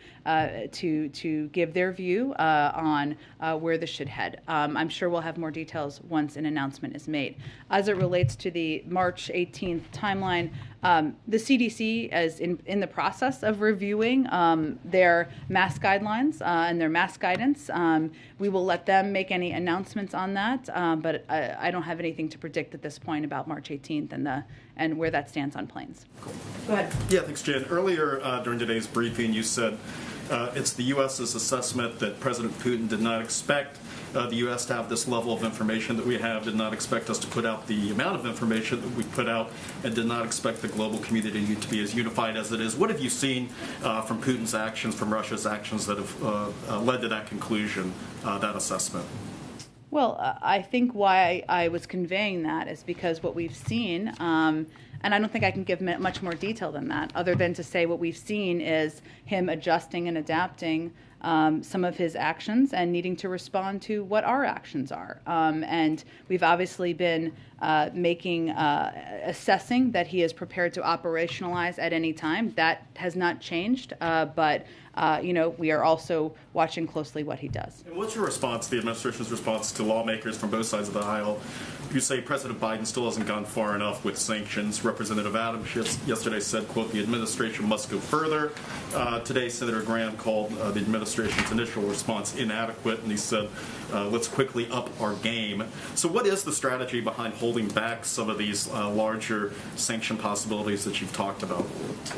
give their view on where this should head. I'm sure we'll have more details once an announcement is made. As it relates to the March 18th timeline, the CDC is in the process of reviewing their mask guidelines and their mask guidance. We will let them make any announcements on that, but I don't have anything to predict at this point about March 18th and where that stands on planes. Go ahead. Yeah, thanks, Jen. Earlier during today's briefing, you said it's the U.S.'s assessment that President Putin did not expect the U.S. to have this level of information that we have, did not expect us to put out the amount of information that we put out, and did not expect the global community to be as unified as it is. What have you seen from Putin's actions, from Russia's actions that have led to that conclusion, that assessment? Well, I think why I was conveying that is because what we've seen, and I don't think I can give much more detail than that, other than to say what we've seen is him adjusting and adapting some of his actions and needing to respond to what our actions are. And we've obviously been assessing that he is prepared to operationalize at any time. That has not changed, but we are also watching closely what he does. And what's your response, the administration's response to lawmakers from both sides of the aisle who say President Biden still hasn't gone far enough with sanctions? Representative Adams yesterday said, quote, the administration must go further. Today, Senator Graham called the administration's initial response inadequate, and he said, let's quickly up our game. So what is the strategy behind holding back some of these larger sanction possibilities that you've talked about?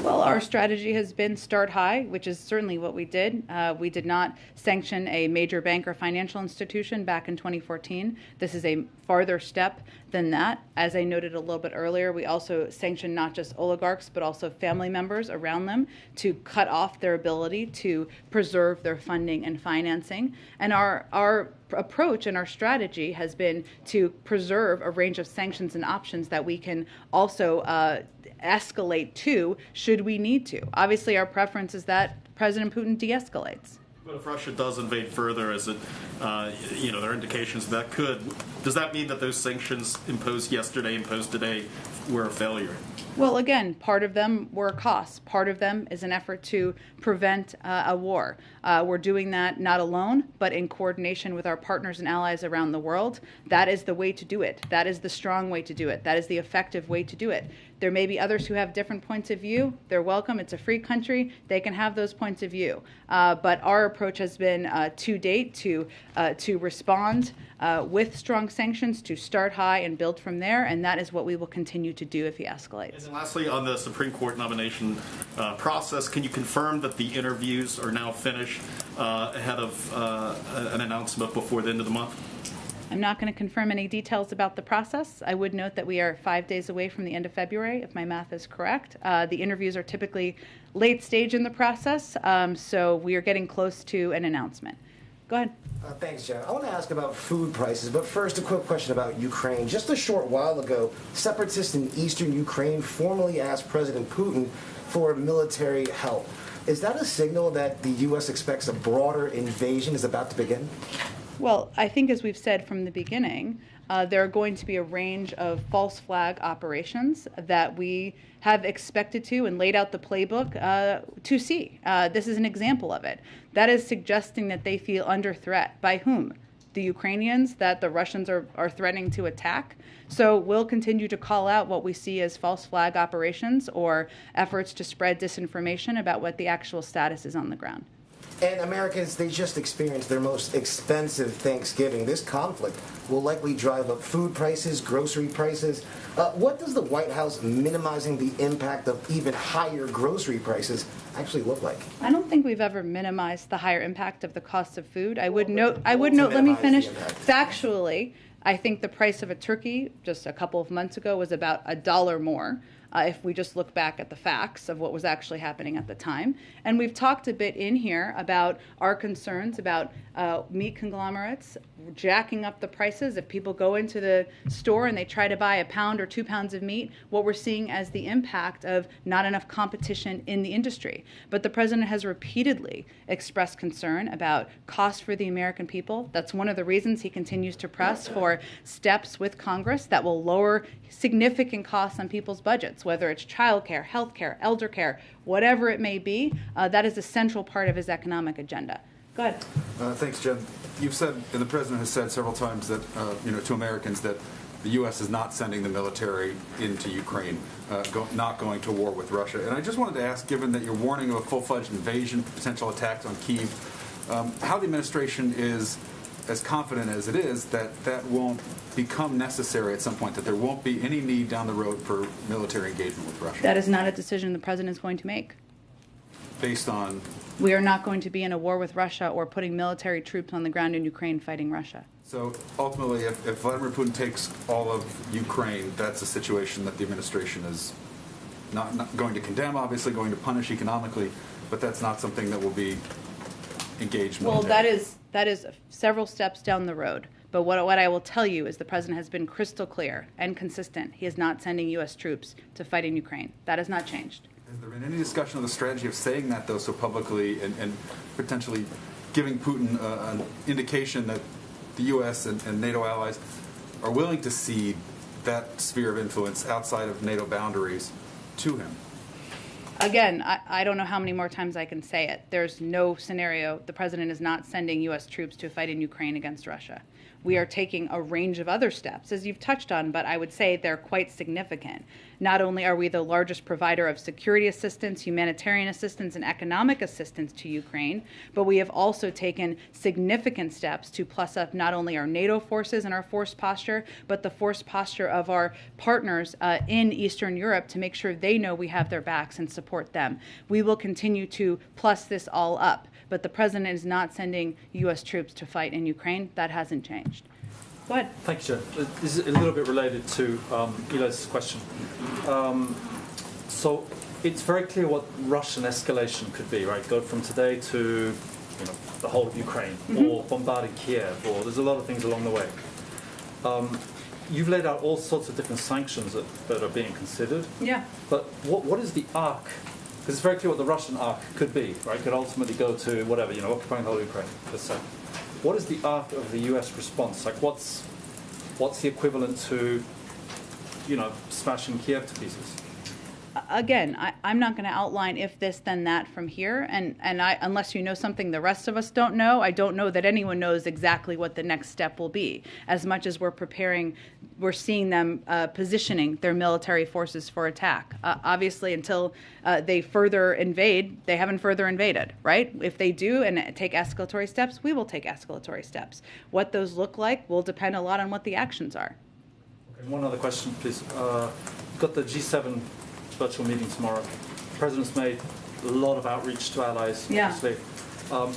Well, our strategy has been start high, which is certainly what we did. We did not sanction a major bank or financial institution back in 2014. This is a farther step than that. As I noted a little bit earlier, we also sanctioned not just oligarchs, but also family members around them to cut off their ability to preserve their funding and financing. And our approach and our strategy has been to preserve a range of sanctions and options that we can also escalate to should we need to. Obviously, our preference is that President Putin de-escalates. But if Russia does invade further, as it, there are indications that could, does that mean that those sanctions imposed today, were a failure? Well, again, part of them were costs. Part of them is an effort to prevent a war. We're doing that not alone, but in coordination with our partners and allies around the world. That is the way to do it. That is the strong way to do it. That is the effective way to do it. There may be others who have different points of view. They're welcome. It's a free country. They can have those points of view. But our approach has been to date to respond with strong sanctions, to start high and build from there, and that is what we will continue to do if he escalates. And then lastly, on the Supreme Court nomination process, can you confirm that the interviews are now finished ahead of an announcement before the end of the month? I'm not going to confirm any details about the process. I would note that we are 5 days away from the end of February, if my math is correct. The interviews are typically late stage in the process, so we are getting close to an announcement. Go ahead. Thanks, Jen. I want to ask about food prices, but first a quick question about Ukraine. Just a short while ago, separatists in eastern Ukraine formally asked President Putin for military help. Is that a signal that the U.S. expects a broader invasion is about to begin? Well, I think as we've said from the beginning, there are going to be a range of false flag operations that we have expected to and laid out the playbook to see. This is an example of it. That is suggesting that they feel under threat. By whom? The Ukrainians, that the Russians are threatening to attack. So we'll continue to call out what we see as false flag operations or efforts to spread disinformation about what the actual status is on the ground. And Americans, they just experienced their most expensive Thanksgiving. This conflict will likely drive up food prices, grocery prices. What does the White House minimizing the impact of even higher grocery prices actually look like? I don't think we've ever minimized the higher impact of the cost of food. I would note, let me finish. Factually, I think the price of a turkey just a couple of months ago was about $1 more. If we just look back at the facts of what was actually happening at the time. And we've talked a bit in here about our concerns about meat conglomerates jacking up the prices. If people go into the store and they try to buy a pound or 2 pounds of meat, what we're seeing as the impact of not enough competition in the industry. But the president has repeatedly expressed concern about cost for the American people. That's one of the reasons he continues to press for steps with Congress that will lower significant costs on people's budgets, whether it's childcare, healthcare, elder care, whatever it may be. That is a central part of his economic agenda. Go ahead. Thanks, Jen. You've said, and the president has said several times that, to Americans that the U.S. is not sending the military into Ukraine, not going to war with Russia. And I just wanted to ask, given that you're warning of a full-fledged invasion, potential attacks on Kyiv, how the administration is as confident as it is that that won't become necessary at some point, that there won't be any need down the road for military engagement with Russia? That is not a decision the president is going to make. Based on? We are not going to be in a war with Russia or putting military troops on the ground in Ukraine fighting Russia. So ultimately, if Vladimir Putin takes all of Ukraine, that's a situation that the administration is not going to condemn, obviously going to punish economically, but that's not something that will be engaged militarily. Well, that is several steps down the road. But what I will tell you is the president has been crystal clear and consistent. He is not sending U.S. troops to fight in Ukraine. That has not changed. Has there been any discussion of the strategy of saying that, though, so publicly and potentially giving Putin an indication that the U.S. and NATO allies are willing to cede that sphere of influence outside of NATO boundaries to him? Again, I don't know how many more times I can say it. There's no scenario. The president is not sending U.S. troops to fight in Ukraine against Russia. We are taking a range of other steps, as you've touched on, but I would say they're quite significant. Not only are we the largest provider of security assistance, humanitarian assistance, and economic assistance to Ukraine, but we have also taken significant steps to plus up not only our NATO forces and our force posture, but the force posture of our partners in Eastern Europe to make sure they know we have their backs and support them. We will continue to plus this all up. But the president is not sending U.S. troops to fight in Ukraine. That hasn't changed. Go ahead. Thank you, Jen. This is a little bit related to Eli's question. So it's very clear what Russian escalation could be, right? Go from today to the whole of Ukraine, or bombarding Kiev, or there's a lot of things along the way. You've laid out all sorts of different sanctions that are being considered. Yeah. But what is the arc? Because it's very clear what the Russian arc could be, right? Could ultimately go to whatever, occupying the whole Ukraine, per se. What is the arc of the U.S. response? Like, what's the equivalent to, smashing Kiev to pieces? Again, I'm not going to outline if this, then that from here. And unless you know something the rest of us don't know, I don't know that anyone knows exactly what the next step will be. As much as we're seeing them positioning their military forces for attack. Obviously, until they further invade, they haven't further invaded, right? If they do and take escalatory steps, we will take escalatory steps. What those look like will depend a lot on what the actions are. Okay, one other question, please. You've got the G7 virtual meeting tomorrow. The President's made a lot of outreach to allies, obviously.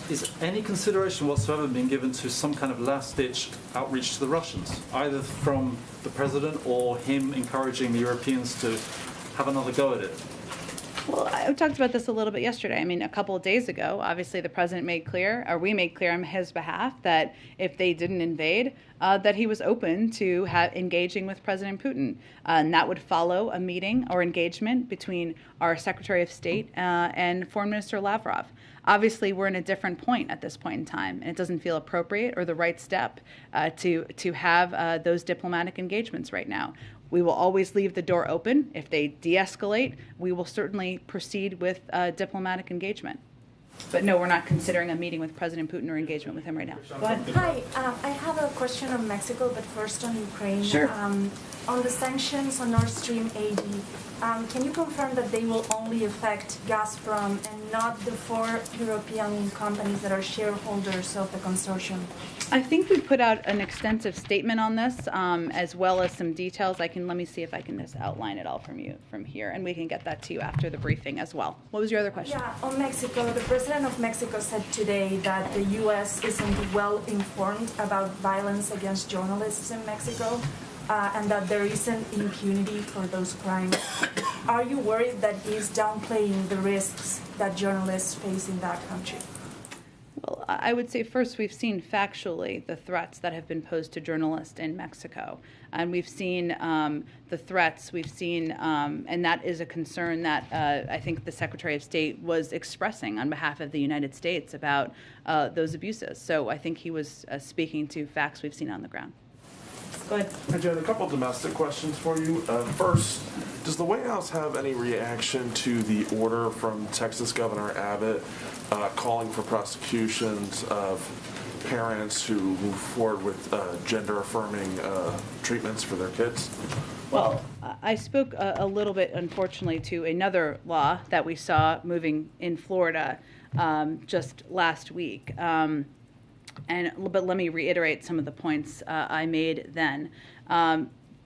Is any consideration whatsoever being given to some kind of last-ditch outreach to the Russians, either from the President or him encouraging the Europeans to have another go at it? Well, I talked about this a little bit yesterday. I mean, a couple of days ago, obviously the president made clear, or we made clear on his behalf, that if they didn't invade, that he was open to engaging with President Putin. And that would follow a meeting or engagement between our Secretary of State and Foreign Minister Lavrov. Obviously, we're in a different point at this point in time, and it doesn't feel appropriate or the right step to have those diplomatic engagements right now. We will always leave the door open. If they de-escalate, we will certainly proceed with diplomatic engagement. But no, we're not considering a meeting with President Putin or engagement with him right now. Go ahead. Hi, I have a question on Mexico, but first on Ukraine. Sure. On the sanctions on Nord Stream 80, can you confirm that they will only affect Gazprom and not the 4 European companies that are shareholders of the consortium? I think we put out an extensive statement on this, as well as some details. Let me see if I can just outline it all from here, and we can get that to you after the briefing as well. What was your other question? Yeah, on Mexico, the president of Mexico said today that the U.S. isn't well informed about violence against journalists in Mexico, and that there isn't impunity for those crimes. Are you worried that he's downplaying the risks that journalists face in that country? Well, I would say first we've seen factually the threats that have been posed to journalists in Mexico. And we've seen the threats, and that is a concern that I think the Secretary of State was expressing on behalf of the United States about those abuses. So I think he was speaking to facts we've seen on the ground. Go ahead. Hi, Jen, a couple domestic questions for you. First, does the White House have any reaction to the order from Texas Governor Abbott calling for prosecutions of parents who move forward with gender-affirming treatments for their kids? Well, I spoke a little bit, unfortunately, to another law that we saw moving in Florida just last week. But let me reiterate some of the points I made then.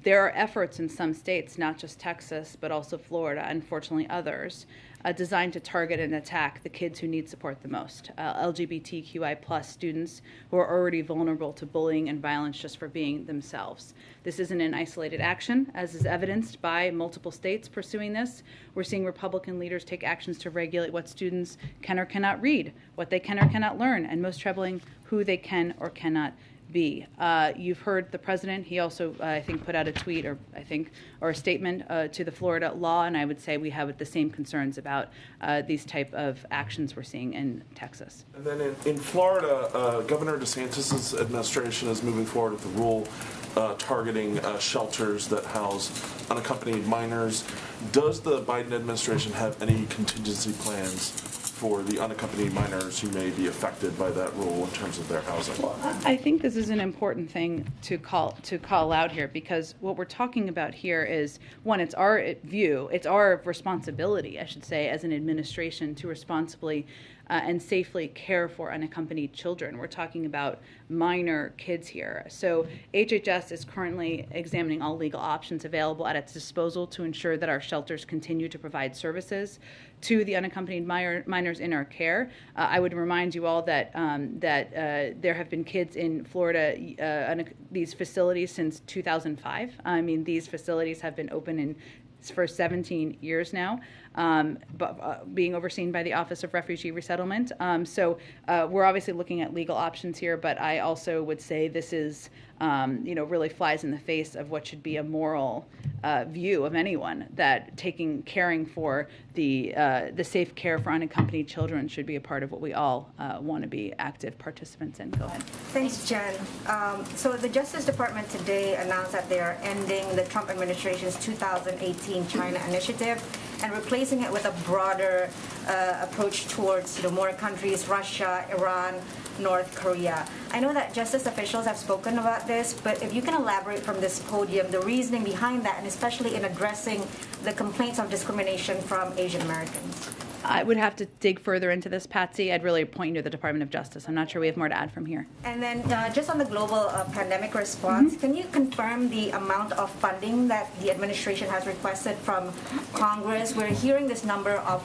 There are efforts in some states, not just Texas, but also Florida, unfortunately others, designed to target and attack the kids who need support the most, LGBTQI+ students who are already vulnerable to bullying and violence just for being themselves. This isn't an isolated action, as is evidenced by multiple states pursuing this. We're seeing Republican leaders take actions to regulate what students can or cannot read, what they can or cannot learn, and most troubling, who they can or cannot be. You've heard the president. He also, I think, put out a tweet or a statement to the Florida law, and I would say we have the same concerns about these type of actions we're seeing in Texas. And then in Florida, Governor DeSantis' administration is moving forward with the rule targeting shelters that house unaccompanied minors. Does the Biden administration have any contingency plans for the unaccompanied minors who may be affected by that rule in terms of their housing? Well, I think this is an important thing to call out here, because what we're talking about here is, one, it's our view, it's our responsibility, I should say, as an administration to responsibly and safely care for unaccompanied children. We're talking about minor kids here. So HHS is currently examining all legal options available at its disposal to ensure that our shelters continue to provide services to the unaccompanied minors in our care. I would remind you all that there have been kids in Florida, these facilities since 2005. I mean, these facilities have been open for 17 years now, being overseen by the Office of Refugee Resettlement. So we're obviously looking at legal options here, but I also would say this is, really flies in the face of what should be a moral view of anyone, that caring for the safe care for unaccompanied children should be a part of what we all want to be active participants in. Go ahead. Thanks, Jen. So the Justice Department today announced that they are ending the Trump administration's 2018 China initiative and replacing it with a broader approach towards more countries, Russia, Iran, North Korea. I know that justice officials have spoken about this, but if you can elaborate from this podium the reasoning behind that, and especially in addressing the complaints of discrimination from Asian Americans. I would have to dig further into this, Patsy. I'd really point you to the Department of Justice. I'm not sure we have more to add from here. And then just on the global pandemic response, can you confirm the amount of funding that the administration has requested from Congress? We're hearing this number of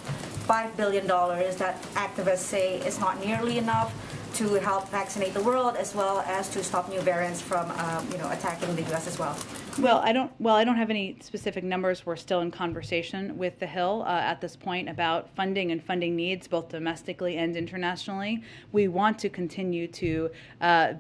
$5 billion that activists say is not nearly enough to help vaccinate the world, as well as to stop new variants from attacking the U.S. as well. Well, I don't have any specific numbers. We're still in conversation with the Hill at this point about funding and funding needs, both domestically and internationally. We want to continue to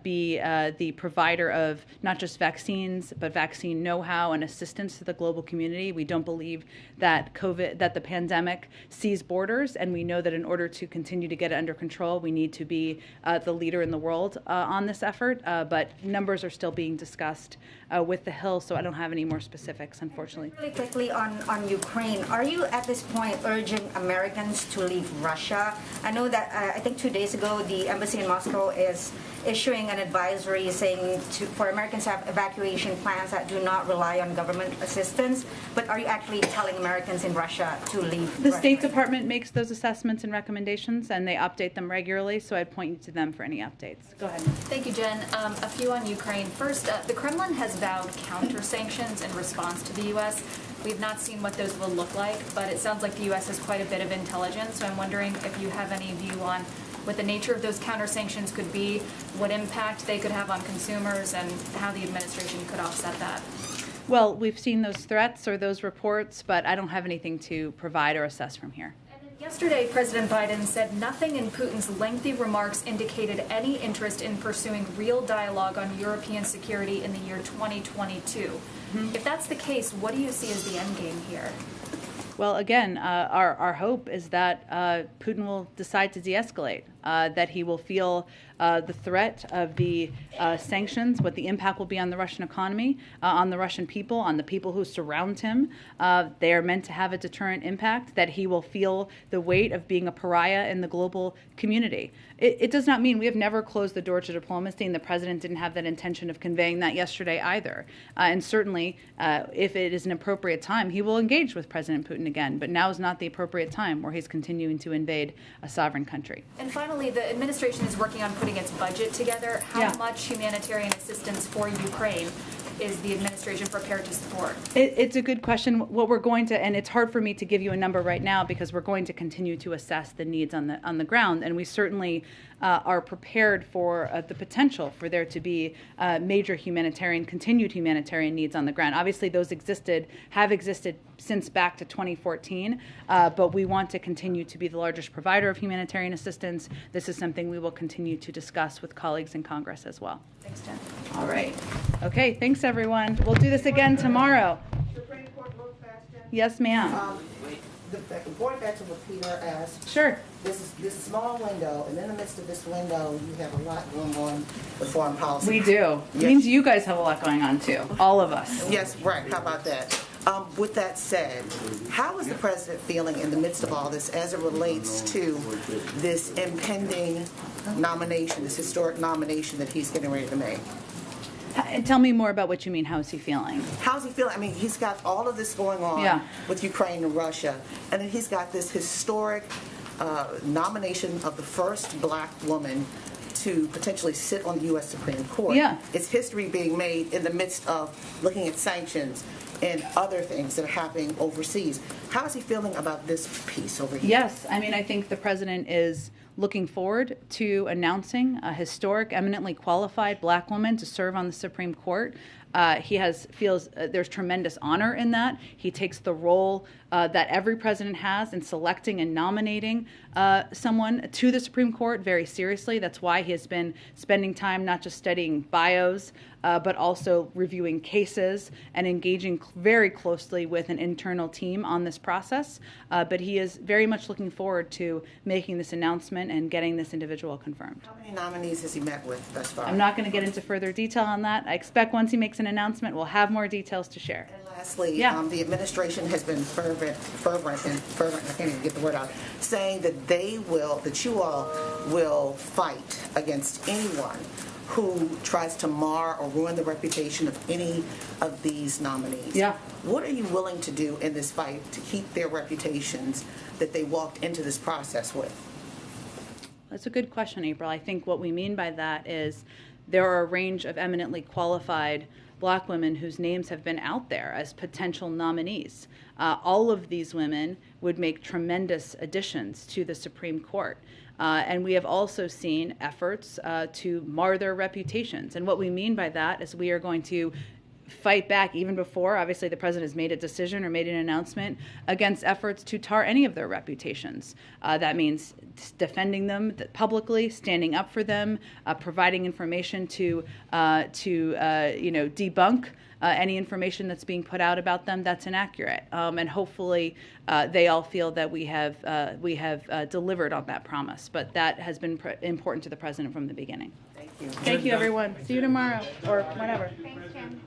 be the provider of not just vaccines, but vaccine know-how and assistance to the global community. We don't believe that the pandemic sees borders, and we know that in order to continue to get it under control, we need to be the leader in the world on this effort. But numbers are still being discussed with the Hill. well, so I don't have any more specifics, unfortunately. Really quickly on Ukraine, are you at this point urging Americans to leave Russia? I know that I think 2 days ago the embassy in Moscow is issuing an advisory saying for Americans to have evacuation plans that do not rely on government assistance. But are you actually telling Americans in Russia to leave The Russia? State Department makes those assessments and recommendations, and they update them regularly, so I'd point you to them for any updates. Go ahead. Thank you, Jen. A few on Ukraine. First, the Kremlin has vowed counter-sanctions in response to the U.S. We've not seen what those will look like, but it sounds like the U.S. has quite a bit of intelligence, so I'm wondering if you have any view on what the nature of those counter-sanctions could be, what impact they could have on consumers, and how the administration could offset that. Well, we've seen those threats or those reports, but I don't have anything to provide or assess from here. Yesterday, President Biden said nothing in Putin's lengthy remarks indicated any interest in pursuing real dialogue on European security in the year 2022. If that's the case, what do you see as the end game here? Well, again, our hope is that Putin will decide to de-escalate, that he will feel the threat of the sanctions, what the impact will be on the Russian economy, on the Russian people, on the people who surround him. They are meant to have a deterrent impact, that he will feel the weight of being a pariah in the global community. It does not mean we have never closed the door to diplomacy, and the president didn't have that intention of conveying that yesterday either. And certainly, if it is an appropriate time, he will engage with President Putin again. But now is not the appropriate time where he's continuing to invade a sovereign country. And finally, the administration is working on putting its budget together. How much humanitarian assistance for Ukraine is the administration prepared to support? It's a good question. What we're going to, and it's hard for me to give you a number right now because we're going to continue to assess the needs on the ground, and we certainly are prepared for the potential for there to be major continued humanitarian needs on the ground. Obviously, those have existed since back to 2014, but we want to continue to be the largest provider of humanitarian assistance. This is something we will continue to discuss with colleagues in Congress as well. Thanks, Jen. All right. Okay, thanks, everyone. We'll do this again tomorrow. Supreme Court real fast, Jen. Yes, ma'am. Going back to what Peter asked. Sure. This small window, and in the midst of this window, you have a lot going on with foreign policy. We do. It means you guys have a lot going on, too. All of us. Yes, right. How about that? With that said, how is the president feeling in the midst of all this as it relates to this impending nomination, this historic nomination that he's getting ready to make? Tell me more about what you mean. How is he feeling? How's he feeling? I mean, he's got all of this going on with Ukraine and Russia, and then he's got this historic nomination of the first black woman to potentially sit on the U.S. Supreme Court. Yeah. It's history being made in the midst of looking at sanctions and other things that are happening overseas. How is he feeling about this piece over here? Yes. I mean, I think the president is looking forward to announcing a historic, eminently qualified black woman to serve on the Supreme Court. He feels there's tremendous honor in that. He takes the role that every president has in selecting and nominating someone to the Supreme Court very seriously. That's why he has been spending time not just studying bios, but also reviewing cases and engaging very closely with an internal team on this process. But he is very much looking forward to making this announcement and getting this individual confirmed. How many nominees has he met with thus far? I'm not going to get into further detail on that. I expect once he makes an announcement, we'll have more details to share. And lastly, the administration has been fervent, I can't even get the word out, saying that that you all will fight against anyone who tries to mar or ruin the reputation of any of these nominees. Yeah. What are you willing to do in this fight to keep their reputations that they walked into this process with? That's a good question, April. I think what we mean by that is there are a range of eminently qualified black women whose names have been out there as potential nominees. All of these women would make tremendous additions to the Supreme Court. And we have also seen efforts to mar their reputations. And what we mean by that is we are going to fight back even before, obviously, the president has made a decision or made an announcement against efforts to tar any of their reputations. That means defending them publicly, standing up for them, providing information to debunk any information that's being put out about them that's inaccurate. And hopefully they all feel that we have delivered on that promise. But that has been important to the president from the beginning. Thank you. Thank you, everyone. See you tomorrow or whenever. Thanks, Jen.